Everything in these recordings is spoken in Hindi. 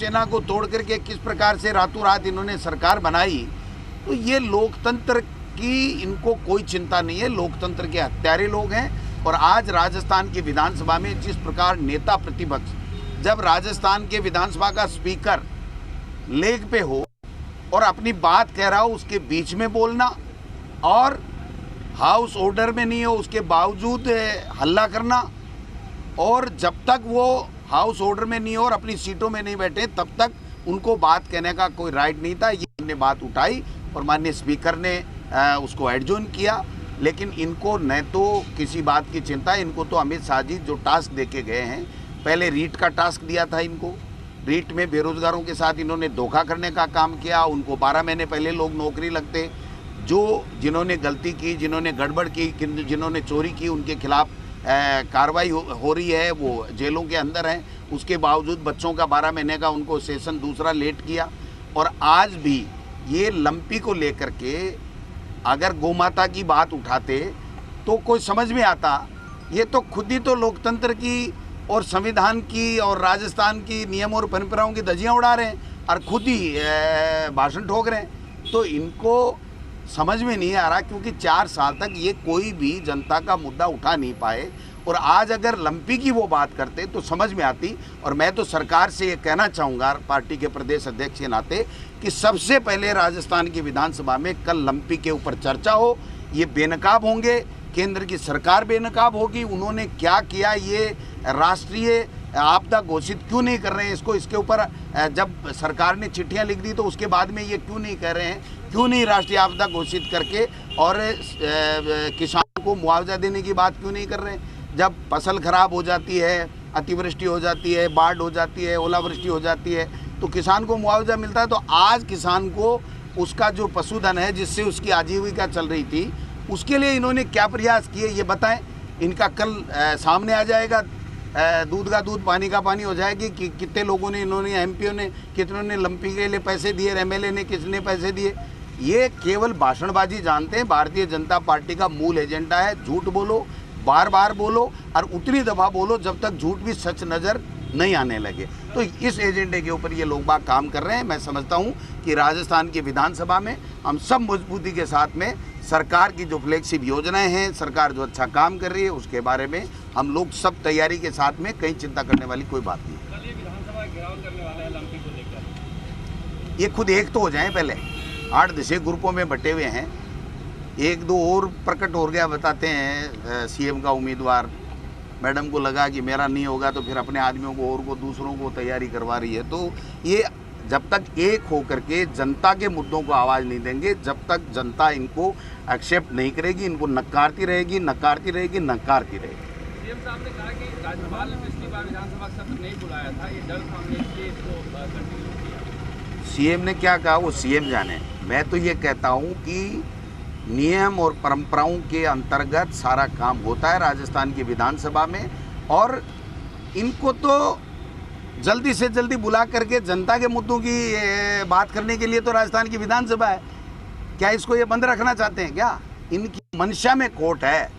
सेना को तोड़ करके किस प्रकार से रातों रात इन्होंने सरकार बनाई, तो ये लोकतंत्र की इनको कोई चिंता नहीं है। लोकतंत्र के हत्यारे लोग हैं। और आज राजस्थान की विधानसभा में जिस प्रकार नेता प्रतिपक्ष, जब राजस्थान के विधानसभा का स्पीकर लेग पे हो और अपनी बात कह रहा हो उसके बीच में बोलना, और हाउस ऑर्डर में नहीं हो उसके बावजूद हल्ला करना, और जब तक वो हाउस ऑर्डर में नहीं हो और अपनी सीटों में नहीं बैठे तब तक उनको बात कहने का कोई राइट नहीं था। ये हमने बात उठाई और माननीय स्पीकर ने उसको एडजॉर्न किया। लेकिन इनको न तो किसी बात की चिंता, इनको तो अमित शाह जी जो टास्क देके गए हैं, पहले रीट का टास्क दिया था इनको, रीट में बेरोजगारों के साथ इन्होंने धोखा करने का काम किया। उनको 12 महीने पहले लोग नौकरी लगते, जो जिन्होंने गलती की, जिन्होंने गड़बड़ की, जिन्होंने चोरी की, उनके खिलाफ कार्रवाई हो रही है, वो जेलों के अंदर हैं। उसके बावजूद बच्चों का 12 महीने का उनको सेशन दूसरा लेट किया। और आज भी ये लंपी को लेकर के अगर गोमाता की बात उठाते तो कोई समझ में आता। ये तो खुद ही तो लोकतंत्र की और संविधान की और राजस्थान की नियम और परंपराओं की धज्जियां उड़ा रहे हैं और खुद ही भाषण ठोक रहे हैं। तो इनको समझ में नहीं आ रहा, क्योंकि 4 साल तक ये कोई भी जनता का मुद्दा उठा नहीं पाए। और आज अगर लंपी की वो बात करते तो समझ में आती। और मैं तो सरकार से ये कहना चाहूँगा, पार्टी के प्रदेश अध्यक्ष के नाते, कि सबसे पहले राजस्थान की विधानसभा में कल लंपी के ऊपर चर्चा हो। ये बेनकाब होंगे, केंद्र की सरकार बेनकाब होगी। उन्होंने क्या किया, ये राष्ट्रीय आपदा घोषित क्यों नहीं कर रहे हैं इसको, इसके ऊपर जब सरकार ने चिट्ठियां लिख दी तो उसके बाद में ये क्यों नहीं कर रहे हैं, क्यों नहीं राष्ट्रीय आपदा घोषित करके और किसानों को मुआवजा देने की बात क्यों नहीं कर रहे हैं। जब फसल खराब हो जाती है, अतिवृष्टि हो जाती है, बाढ़ हो जाती है, ओलावृष्टि हो जाती है, तो किसान को मुआवजा मिलता है। तो आज किसान को उसका जो पशुधन है जिससे उसकी आजीविका चल रही थी, उसके लिए इन्होंने क्या प्रयास किए ये बताएं। इनका कल सामने आ जाएगा, दूध का दूध पानी का पानी हो जाएगी कि कितने लोगों ने, इन्होंने एमपीओ ने, कितनों ने लंपी के लिए पैसे दिए, एमएलए ने किसने पैसे दिए। ये केवल भाषणबाजी जानते हैं। भारतीय जनता पार्टी का मूल एजेंडा है झूठ बोलो, बार बार बोलो और उतनी दफा बोलो जब तक झूठ भी सच नज़र नहीं आने लगे। तो इस एजेंडे के ऊपर ये लोग बाग काम कर रहे हैं। मैं समझता हूँ कि राजस्थान की विधानसभा में हम सब मजबूती के साथ में सरकार की जो फ्लैगशिप योजनाएं हैं, सरकार जो अच्छा काम कर रही है, उसके बारे में हम लोग सब तैयारी के साथ में, कहीं चिंता करने वाली कोई बात नहीं। कल ये विधानसभा घेराव करने वाला है लंपी को लेकर। ये खुद एक तो हो जाए, पहले 8-10 ग्रुपों में बटे हुए हैं, 1-2 और प्रकट हो गया बताते हैं सीएम का उम्मीदवार। मैडम को लगा कि मेरा नहीं होगा तो फिर अपने आदमियों को और को दूसरों को तैयारी करवा रही है। तो ये जब तक एक होकर के जनता के मुद्दों को आवाज़ नहीं देंगे, जब तक जनता इनको एक्सेप्ट नहीं करेगी, इनको नकारती रहेगी, नकारती रहेगी, नकारती रहेगी। सीएम साहब ने कहा कि राज्यपाल ने पिछली बार विधानसभा सत्र नहीं बुलाया था, ये डर था, हमने इसलिए इसको कंटिन्यू किया। सीएम ने क्या कहा वो सीएम जाने। मैं तो ये कहता हूँ कि नियम और परंपराओं के अंतर्गत सारा काम होता है राजस्थान की विधानसभा में। और इनको तो जल्दी से जल्दी बुला करके जनता के मुद्दों की बात करने के लिए तो राजस्थान की विधानसभा है। क्या इसको ये बंद रखना चाहते हैं क्या? इनकी मंशा में खोट है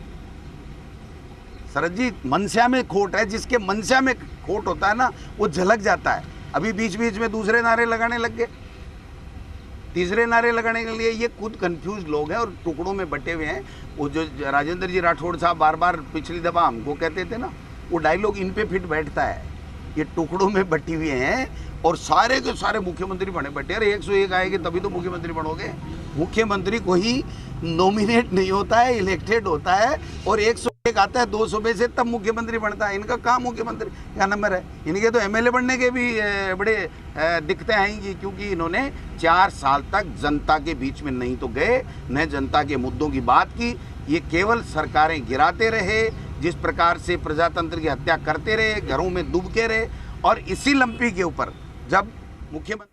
शरद जी, मंशा में खोट है। जिसके मंशा में खोट होता है ना, वो झलक जाता है। अभी बीच बीच में दूसरे नारे लगाने लग गए, तीसरे नारे लगाने के लिए। ये खुद कंफ्यूज लोग हैं और टुकड़ों में बटे हुए हैं। वो जो राजेंद्र जी राठौड़ साहब बार बार पिछली दफ़ा हमको कहते थे ना, वो डायलॉग इन पे फिट बैठता है। ये टुकड़ों में बटी हुए हैं और सारे के सारे मुख्यमंत्री बने बैठे। अरे 101 आएंगे तभी तो मुख्यमंत्री बनोगे। मुख्यमंत्री कोई नॉमिनेट नहीं होता है, इलेक्टेड होता है। और 101 आता है 200 में से, तब मुख्यमंत्री बनता है। इनका काम मुख्यमंत्री क्या नंबर है। इनके तो एमएलए बनने के भी बड़े दिक्कतें आएंगी, क्योंकि इन्होंने 4 साल तक जनता के बीच में नहीं तो गए, न जनता के मुद्दों की बात की। ये केवल सरकारें गिराते रहे, जिस प्रकार से प्रजातंत्र की हत्या करते रहे, घरों में डूबते रहे। और इसी लंपी के ऊपर जब मुख्यमंत्री